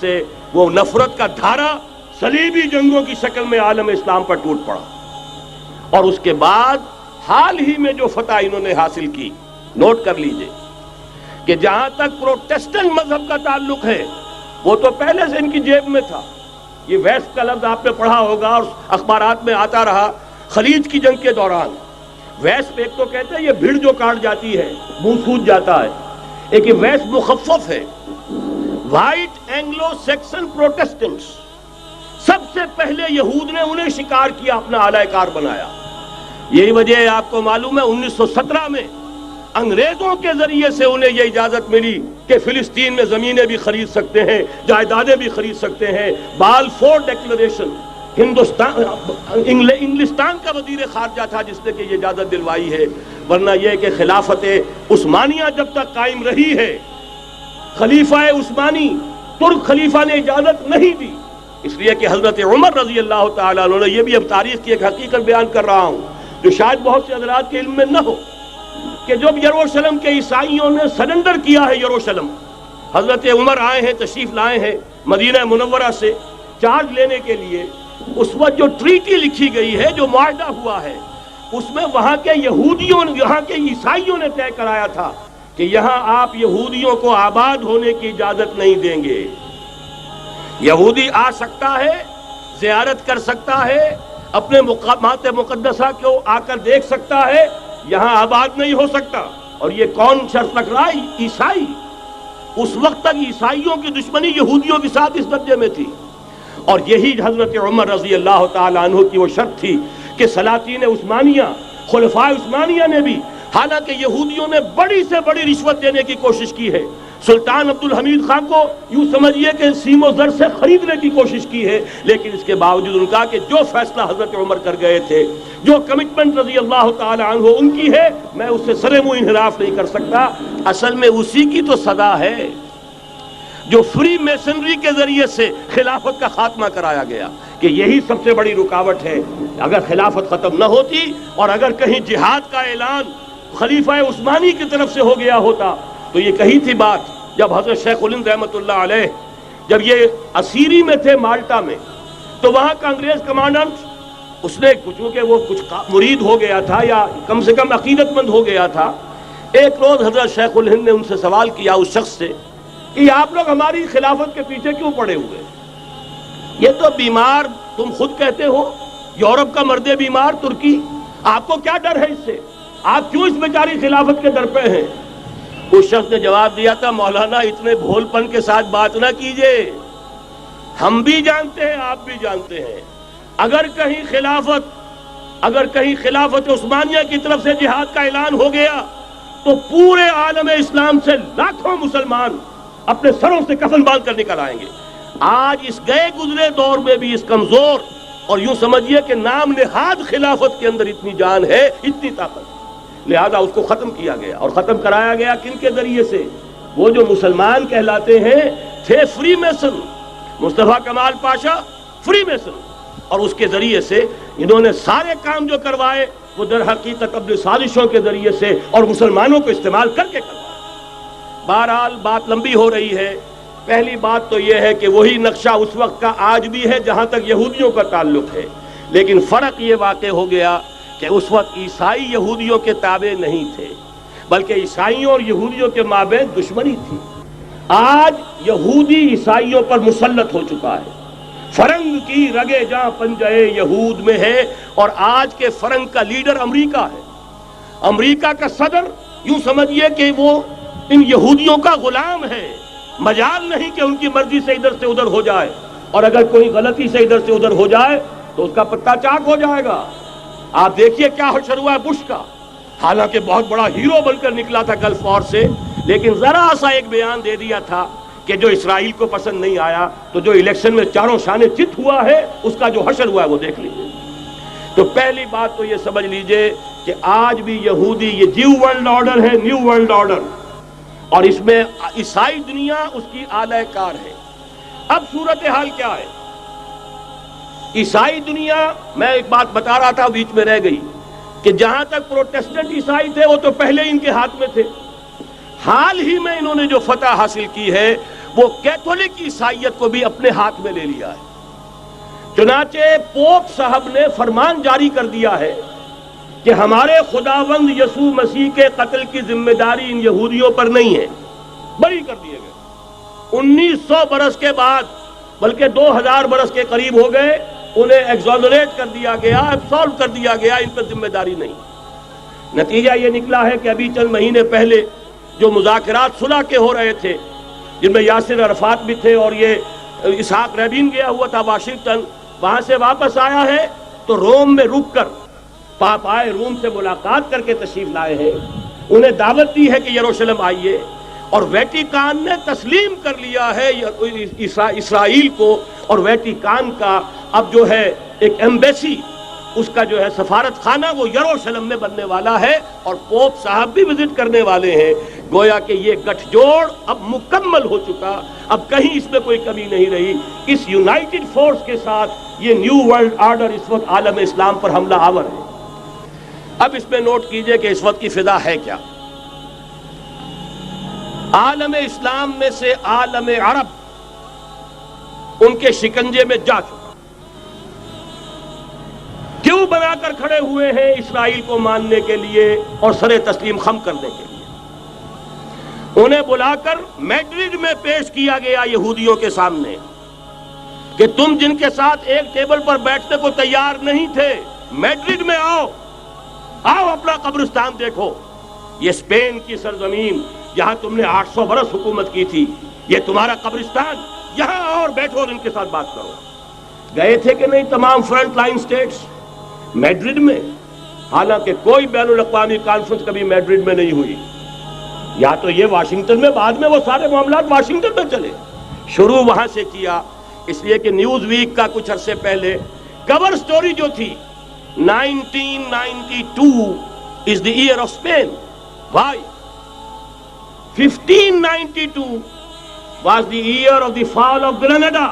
سے وہ نفرت کا دھارا صلیبی جنگوں کی شکل میں عالم اسلام پر ٹوٹ پڑا، اور اس کے بعد حال ہی میں جو فتح انہوں نے حاصل کی، نوٹ کر لیجئے کہ جہاں تک پروٹیسٹنٹ مذہب کا تعلق ہے وہ تو پہلے سے ان کی جیب میں تھا۔ یہ ویسٹ کا لفظ آپ نے پڑھا ہوگا اور اخبارات میں آتا رہا خلیج کی جنگ کے دوران۔ ویسٹ ایک تو کہتے ہیں یہ بھیڑ جو کاٹ جاتی ہے، منہ سوج جاتا ہے، ایک یہ ویسٹ مخفف ہے، وائٹ اینگلو سیکسن پروٹیسٹنٹس۔ سب سے پہلے یہود نے انہیں شکار کیا، اپنا اعلی کار بنایا۔ یہی وجہ ہے، آپ کو معلوم ہے 1917 میں انگریزوں کے ذریعے سے انہیں یہ اجازت ملی کہ فلسطین میں زمینیں بھی خرید سکتے ہیں، جائیدادیں بھی خرید سکتے ہیں۔ بالفور ڈیکلریشن، انگلستان کا وزیر خارجہ تھا جس نے کہ یہ اجازت دلوائی ہے، ورنہ یہ کہ خلافت عثمانیہ جب تک قائم رہی ہے، خلیفہ عثمانی ترک خلیفہ نے اجازت نہیں دی، اس لیے کہ حضرت عمر رضی اللہ تعالیٰ عنہ نے، یہ بھی اب تاریخ کی ایک حقیقت بیان کر رہا ہوں جو شاید بہت سے حضرات کے علم میں نہ ہو، کہ جب یروشلم کے عیسائیوں نے سرنڈر کیا ہے یروشلم، حضرت عمر آئے ہیں، تشریف لائے ہیں مدینہ منورہ سے چارج لینے کے لیے، اس وقت جو ٹریٹی لکھی گئی ہے، جو معاہدہ ہوا ہے، اس میں وہاں کے یہودیوں، یہاں کے عیسائیوں نے طے کرایا تھا کہ یہاں آپ یہودیوں کو آباد ہونے کی اجازت نہیں دیں گے۔ یہودی آ سکتا ہے، زیارت کر سکتا ہے، اپنے مقامات مقدسہ کو آ کر دیکھ سکتا ہے، یہاں آباد نہیں ہو سکتا۔ اور یہ کون شرط رکھ رہا ہے؟ عیسائی۔ اس وقت تک عیسائیوں کی دشمنی یہودیوں کے ساتھ اس درجے میں تھی، اور یہی حضرت عمر رضی اللہ تعالیٰ عنہ کی وہ شرط تھی کہ سلاطین عثمانیہ، خلفاء عثمانیہ نے بھی، حالانکہ یہودیوں نے بڑی سے بڑی رشوت دینے کی کوشش کی ہے، سلطان عبدالحمید خان کو یوں سمجھیے کہ سیم و زر سے خریدنے کی کوشش کی ہے، لیکن اس کے باوجود ان کا کہ جو فیصلہ حضرت عمر کر گئے تھے، جو کمٹمنٹ رضی اللہ تعالی عنہ ان کی ہے، میں اس سے سر منہ انحراف نہیں کر سکتا۔ اصل میں اسی کی تو صدا ہے جو فری میسنری کے ذریعے سے خلافت کا خاتمہ کرایا گیا، کہ یہی سب سے بڑی رکاوٹ ہے۔ اگر خلافت ختم نہ ہوتی اور اگر کہیں جہاد کا اعلان خلیفہ عثمانی کی طرف سے ہو گیا ہوتا تو یہ کہی تھی بات، جب حضرت شیخ الہند رحمۃ اللہ علیہ جب یہ اسیری میں تھے مالٹا میں، تو وہاں کا انگریز کمانڈنٹ، اس نے چونکہ وہ کچھ مرید ہو گیا تھا یا کم سے کم عقیدت مند ہو گیا تھا، ایک روز حضرت شیخ الہند نے ان سے سوال کیا اس شخص سے کہ آپ لوگ ہماری خلافت کے پیچھے کیوں پڑے ہوئے؟ یہ تو بیمار، تم خود کہتے ہو، یورپ کا مرد بیمار ترکی، آپ کو کیا ڈر ہے اس سے؟ آپ کیوں اس بیچاری خلافت کے در پہ ہیں؟ اس شخص نے جواب دیا تھا، مولانا اتنے بھول پن کے ساتھ بات نہ کیجئے، ہم بھی جانتے ہیں، آپ بھی جانتے ہیں، اگر کہیں خلافت عثمانیہ کی طرف سے جہاد کا اعلان ہو گیا تو پورے عالم اسلام سے لاکھوں مسلمان اپنے سروں سے کفن باندھ کر نکل آئیں گے۔ آج اس گئے گزرے دور میں بھی اس کمزور اور یوں سمجھیے کہ نام نہاد خلافت کے اندر اتنی جان ہے، اتنی طاقت، لہذا اس کو ختم کیا گیا، اور ختم کرایا گیا کن کے ذریعے سے؟ وہ جو مسلمان کہلاتے ہیں تھے فری میسن، مصطفیٰ کمال پاشا فری میسن، اور اس کے ذریعے سے انہوں نے سارے کام جو کروائے وہ در حقیقت اپنے سازشوں کے ذریعے سے اور مسلمانوں کو استعمال کر کے کروائے۔ بہرحال بات لمبی ہو رہی ہے، پہلی بات تو یہ ہے کہ وہی نقشہ اس وقت کا آج بھی ہے جہاں تک یہودیوں کا تعلق ہے، لیکن فرق یہ واقع ہو گیا کہ اس وقت عیسائی یہودیوں کے تابع نہیں تھے، بلکہ عیسائیوں اور یہودیوں کے مابین دشمنی تھی۔ آج یہودی عیسائیوں پر مسلط ہو چکا ہے، فرنگ کی رگے جاں پنجے یہود میں ہے، اور آج کے فرنگ کا لیڈر امریکہ ہے۔ امریکہ کا صدر یوں سمجھیے کہ وہ ان یہودیوں کا غلام ہے، مجال نہیں کہ ان کی مرضی سے ادھر سے ادھر ہو جائے، اور اگر کوئی غلطی سے ادھر سے ادھر ہو جائے تو اس کا پتہ چاک ہو جائے گا۔ آپ دیکھیے کیا حشر ہوا ہے بش کا، حالانکہ بہت بڑا ہیرو بن کر نکلا تھا گلف وار سے، لیکن ذرا سا ایک بیان دے دیا تھا کہ جو اسرائیل کو پسند نہیں آیا، تو جو الیکشن میں چاروں شانے چت ہوا ہے اس کا جو حشر ہوا ہے وہ دیکھ لیجیے۔ تو پہلی بات تو یہ سمجھ لیجئے کہ آج بھی یہودی، یہ نیو ورلڈ آرڈر ہے، نیو ورلڈ آرڈر، اور اس میں عیسائی دنیا اس کی اعلی کار ہے۔ اب صورتحال کیا ہے؟ عیسائی دنیا، میں ایک بات بتا رہا تھا بیچ میں رہ گئی، کہ جہاں تک پروٹیسٹنٹ عیسائی تھے وہ تو پہلے ان کے ہاتھ میں تھے، حال ہی میں انہوں نے جو فتح حاصل کی ہے وہ کیتھولک عیسائیت کو بھی اپنے ہاتھ میں لے لیا ہے۔ چنانچہ پوپ صاحب نے فرمان جاری کر دیا ہے کہ ہمارے خداوند یسوع مسیح کے قتل کی ذمہ داری ان یہودیوں پر نہیں ہے، بری کر دیے گئے۔ 1900 برس کے بعد، بلکہ 2000 برس کے قریب ہو گئے، انہیں ایگزونریٹ کر دیا گیا، ایبسالو کر دیا گیا، ان پر ذمہ داری نہیں۔ نتیجہ یہ نکلا ہے کہ ابھی چند مہینے پہلے جو مذاکرات صلح کے ہو رہے تھے، جن میں یاسر عرفات بھی تھے اور یہ اسحاق رابین گیا ہوا تھا واشنگٹن، وہاں سے واپس آیا ہے تو روم میں رک کر پاپائے روم سے ملاقات کر کے تشریف لائے ہیں، انہیں دعوت دی ہے کہ یروشلم آئیے، اور ویٹیکان نے تسلیم کر لیا ہے اسرائیل کو، اور ویٹیکان کا اب جو ہے ایک ایمبیسی، اس کا جو ہے سفارت خانہ وہ یروشلم میں بننے والا ہے، اور پوپ صاحب بھی وزٹ کرنے والے ہیں۔ گویا کہ یہ گٹھ جوڑ اب مکمل ہو چکا، اب کہیں اس میں کوئی کمی نہیں رہی۔ اس یونائٹڈ فورس کے ساتھ یہ نیو ورلڈ آرڈر اس وقت عالم اسلام پر حملہ آور ہے۔ اب اس میں نوٹ کیجئے کہ اس وقت کی فضا ہے کیا۔ عالم اسلام میں سے عالم عرب ان کے شکنجے میں جا چکا، کیوں بنا کر کھڑے ہوئے ہیں اسرائیل کو ماننے کے لیے اور سر تسلیم خم کرنے کے لیے۔ انہیں بلا کر میڈرڈ میں پیش کیا گیا یہودیوں کے سامنے کہ تم جن کے ساتھ ایک ٹیبل پر بیٹھنے کو تیار نہیں تھے، میڈرڈ میں آؤ، آؤ اپنا قبرستان دیکھو، یہ اسپین کی سرزمین جہاں تم نے 800 برس حکومت کی تھی، یہ تمہارا قبرستان، یہاں آؤ اور بیٹھو اور ان کے ساتھ بات کرو۔ گئے تھے کہ نہیں تمام فرنٹ لائن سٹیٹس میڈرڈ میں؟ حالانکہ کوئی بین الاقوامی کانفرنس کبھی میڈرڈ میں نہیں ہوئی، یا تو یہ واشنگٹن میں، بعد میں وہ سارے معاملات واشنگٹن میں چلے، شروع وہاں سے کیا۔ اس لیے کہ نیوز ویک کا کچھ عرصے پہلے کور سٹوری جو تھی 1992 is the year of Spain. Why? 1592 was the year of the fall of Granada.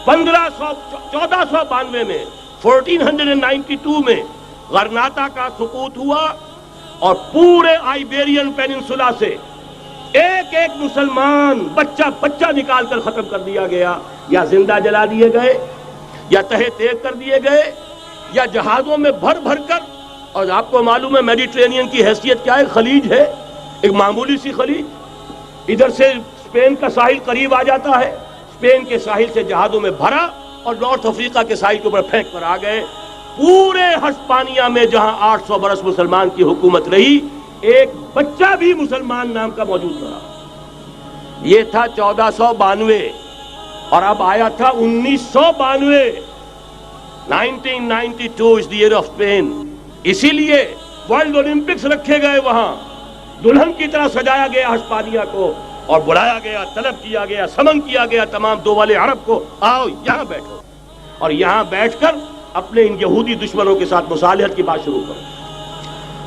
1492 میں 1492 میں غرناطہ کا سقوط ہوا، اور پورے آئیبیرین پیننسولا سے ایک ایک مسلمان بچہ نکال کر ختم کر دیا گیا، یا زندہ جلا دیے گئے، یا تہہ تیگ کر دیے گئے، یا جہازوں میں بھر بھر کر۔ اور آپ کو معلوم ہے میڈیٹرینین کی حیثیت کیا ہے، خلیج ہے، ایک معمولی سی خلیج، ادھر سے اسپین کا ساحل قریب آ جاتا ہے، اسپین کے ساحل سے جہازوں میں بھرا اور نارتھ افریقہ کے ساحل کے اوپر پھینک کر آ گئے۔ پورے ہسپانیہ میں جہاں 800 برس مسلمان کی حکومت رہی، ایک بچہ بھی مسلمان نام کا موجود رہا۔ یہ تھا 1492، اور اب آیا تھا 1992۔ 1992 is the year of Spain۔ اسی لیے ورلڈ اولمپکس رکھے گئے، وہاں دلہن کی طرح سجایا گیا ہسپانیہ کو، اور بلایا گیا، طلب کیا گیا، سمن کیا گیا تمام دول عرب کو، آؤ یہاں بیٹھو، اور یہاں بیٹھ کر اپنے ان یہودی دشمنوں کے ساتھ مصالحت کی بات شروع کرو۔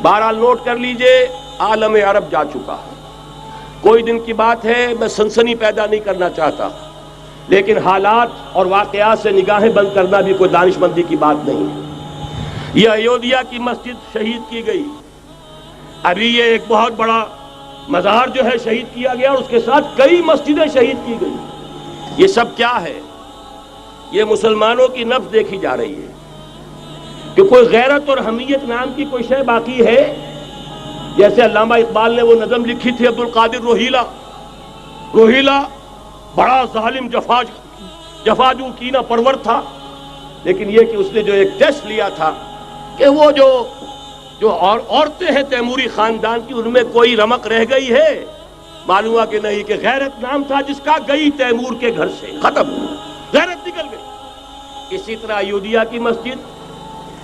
بہرحال نوٹ کر لیجئے، عالم عرب جا چکا۔ کوئی دن کی بات ہے، میں سنسنی پیدا نہیں کرنا چاہتا، لیکن حالات اور واقعات سے نگاہیں بند کرنا بھی کوئی دانش مندی کی بات نہیں ہے۔ یہ ایودھیا کی مسجد شہید کی گئی، ابھی یہ ایک بہت بڑا مزار جو ہے شہید کیا گیا، اور اس کے ساتھ کئی مسجدیں شہید کی گئی۔ یہ سب کیا ہے؟ یہ مسلمانوں کی نفس دیکھی جا رہی ہے کہ کوئی غیرت اور حمیت نام کی کوئی شے باقی ہے؟ جیسے علامہ اقبال نے وہ نظم لکھی تھی، عبدالقادر روہیلا بڑا ظالم جفاجو کینہ پرور تھا، لیکن یہ کہ اس نے جو ایک ٹیسٹ لیا تھا کہ وہ جو عورتیں ہیں تیموری خاندان کی، ان میں کوئی رمق رہ گئی ہے؟ معلوم ہوا کہ نہیں، کہ غیرت نام تھا جس کا گئی تیمور کے گھر سے، ختم، غیرت نکل گئی۔ اسی طرح ایودھیا کی مسجد،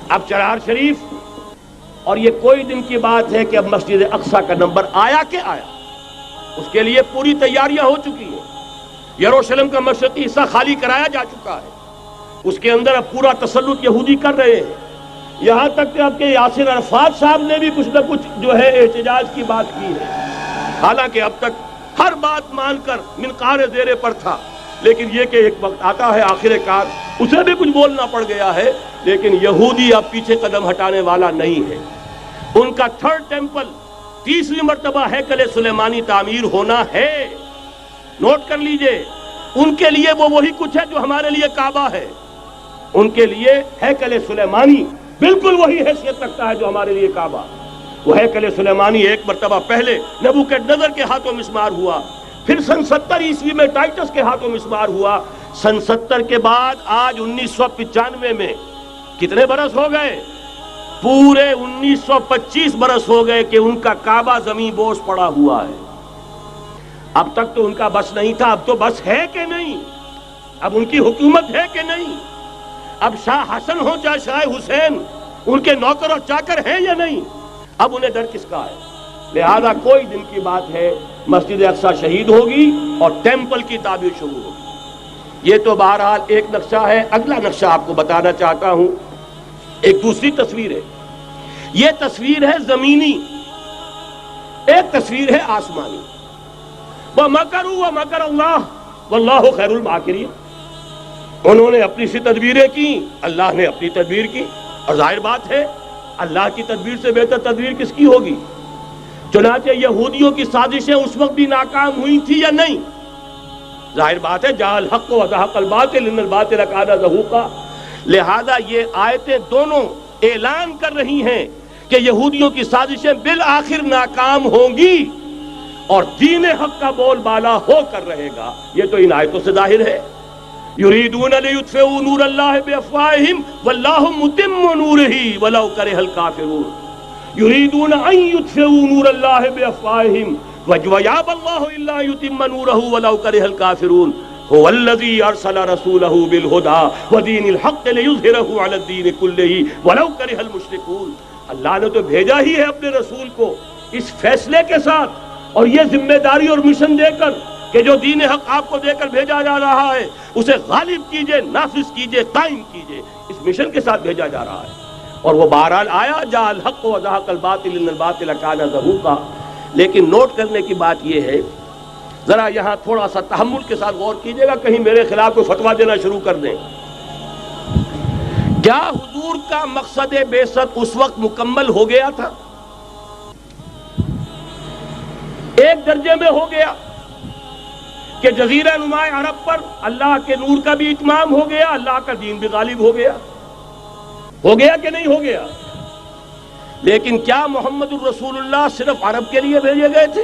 اب چرار شریف، اور یہ کوئی دن کی بات ہے کہ اب مسجد اقصیٰ کا نمبر آیا کہ آیا، اس کے لیے پوری تیاریاں ہو چکی ہیں۔ یروشلم کا مشرقی حصہ خالی کرایا جا چکا ہے، اس کے اندر اب پورا تسلط یہودی کر رہے ہیں، یہاں تک کہ اب کے یاسر عرفات صاحب نے بھی کچھ نہ کچھ جو ہے احتجاج کی بات کی ہے، حالانکہ اب تک ہر بات مان کر منقار زیرے پر تھا، لیکن یہ کہ ایک وقت آتا ہے آخر کار اسے بھی کچھ بولنا پڑ گیا ہے۔ لیکن یہودی اب پیچھے قدم ہٹانے والا نہیں ہے، ان کا تھرڈ ٹیمپل، تیسری مرتبہ ہیکل سلیمانی تعمیر ہونا ہے، نوٹ کر لیجئے، ان کے لیے وہ وہی کچھ ہے جو ہمارے لیے کعبہ ہے. ان کے لیے ہیکل سلیمانی بالکل وہی حیثیت رکھتا ہے جو ہمارے لیے کعبہ. وہ ہیکل سلیمانی ایک مرتبہ پہلے نبوکدنضر کے ہاتھوں مسمار ہوا، پھر سن 70 عیسوی میں ٹائٹس کے ہاتھوں مسمار ہوا. سن 70 کے بعد آج 1995 میں کتنے برس ہو گئے؟ پورے 1925 برس ہو گئے کہ ان کا کعبہ زمین بوس پڑا ہوا ہے. اب تک تو ان کا بس نہیں تھا، اب تو بس ہے کہ نہیں؟ اب ان کی حکومت ہے کہ نہیں؟ اب شاہ حسن ہو چاہے شاہ حسین، ان کے نوکر اور چاکر ہیں یا نہیں؟ اب انہیں ڈر کس کا ہے؟ لہذا کوئی دن کی بات ہے مسجد اقصی شہید ہوگی اور ٹیمپل کی تعمیر شروع ہوگی. یہ تو بہرحال ایک نقشہ ہے. اگلا نقشہ آپ کو بتانا چاہتا ہوں، ایک دوسری تصویر ہے. یہ تصویر ہے زمینی، ایک تصویر ہے آسمانی. وَمَكَرُوا وَمَكَرَ اللَّهُ وَاللَّهُ خَيْرُ الْمَاكِرِينَ. انہوں نے اپنی سی تدبیریں کی، اللہ نے اپنی تدبیر کی، اور ظاہر بات ہے اللہ کی تدبیر سے بہتر تدبیر کس کی ہوگی؟ چنانچہ یہودیوں کی سازشیں اس وقت بھی ناکام ہوئی تھی یا نہیں؟ ظاہر بات ہے جاء الحق وزهق الباطل ان الباطل کان زہوقا. لہذا یہ آیتیں دونوں اعلان کر رہی ہیں کہ یہودیوں کی سازشیں بالآخر ناکام ہوں گی اور دین حق کا بول بالا ہو کر رہے گا. یہ تو ان آیتوں سے ظاہر ہے. یریدون لیطفئوا نور اللہ بافواہہم واللہ متم نورہ ولو کرہ الکافرون. یریدون ان یطفئوا نور اللہ بافواہہم ویابى اللہ الا یتم نورہ ولو کرہ الکافرون. هو الذی ارسل رسولہ بالہدی ودین الحق لیظہرہ علی الدین کلہ ولو کرہ المشرکون. اللہ نے تو بھیجا ہی ہے اپنے رسول کو اس فیصلے کے ساتھ اور یہ ذمہ داری اور مشن دے کر کہ جو دین حق آپ کو دے کر بھیجا جا رہا ہے اسے غالب کیجئے، نافذ کیجئے، قائم کیجئے. اس مشن کے ساتھ بھیجا جا رہا ہے اور وہ بہرحال آیا جاء الحق وزهق الباطل ان الباطل کان زہوقا. لیکن نوٹ کرنے کی بات یہ ہے، ذرا یہاں تھوڑا سا تحمل کے ساتھ غور کیجئے گا، کہیں میرے خلاف کوئی فتویٰ دینا شروع کر دیں. کیا حضور کا مقصد بعثت اس وقت مکمل ہو گیا تھا؟ ایک درجے میں ہو گیا کہ جزیرہ نماء عرب پر اللہ کے نور کا بھی اتمام ہو گیا، اللہ کا دین بھی غالب ہو گیا. ہو گیا کہ نہیں ہو گیا؟ لیکن کیا محمد الرسول اللہ صرف عرب کے لیے بھیجے گئے تھے؟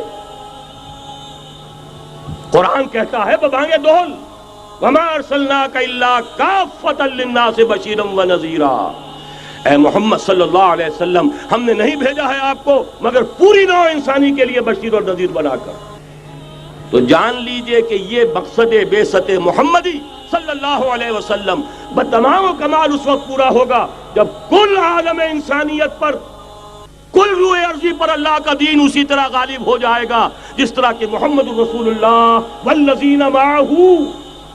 قرآن کہتا ہے ببانگ دہل وما ارسلناک الا کافۃ للناس بشیرا ونذیرا. اے محمد صلی اللہ علیہ وسلم، ہم نے نہیں بھیجا ہے آپ کو مگر پوری نوع انسانی کے لیے بشیر اور نذیر بنا کر. تو جان لیجئے کہ یہ مقصد بعثت محمدی صلی اللہ علیہ وسلم بتمام و کمال اس وقت پورا ہوگا جب کل عالم انسانیت پر، کل روئے ارضی پر اللہ کا دین اسی طرح غالب ہو جائے گا جس طرح کہ محمد رسول اللہ والذین معہ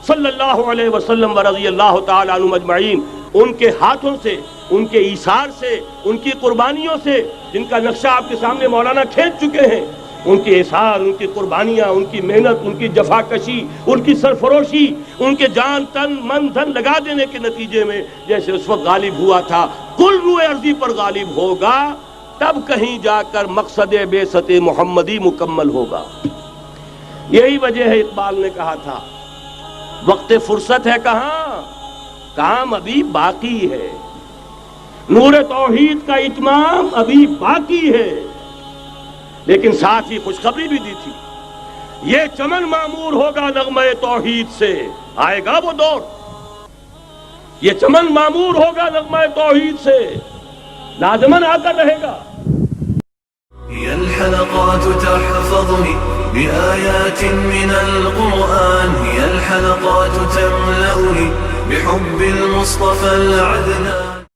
صلی اللہ علیہ وسلم ورضی اللہ تعالی عنہم اجمعین، ان کے ہاتھوں سے، ان کے ایثار سے، ان کی قربانیوں سے، جن کا نقشہ آپ کے سامنے مولانا کھینچ چکے ہیں، ان کے اثار، ان کی قربانیاں، ان کی محنت، ان کی جفا کشی، ان کی سرفروشی، ان کے جان تن من دھن لگا دینے کے نتیجے میں جیسے اس وقت غالب ہوا تھا کل روئے ارضی پر غالب ہوگا، تب کہیں جا کر مقصد بعثت محمدی مکمل ہوگا. یہی وجہ ہے اقبال نے کہا تھا وقت فرصت ہے کہاں، کام ابھی باقی ہے، نور توحید کا اتمام ابھی باقی ہے. لیکن ساتھ ہی خوشخبری بھی دی تھی، یہ چمن معمور ہوگا نغمہ توحید سے. آئے گا وہ دور، یہ چمن معمور ہوگا نغمہ توحید سے، لازماً آ کر رہے گا. هي الحلقات تحفظني بآيات من القرآن، هي الحلقات تملأني بحب المصطفى العدنان.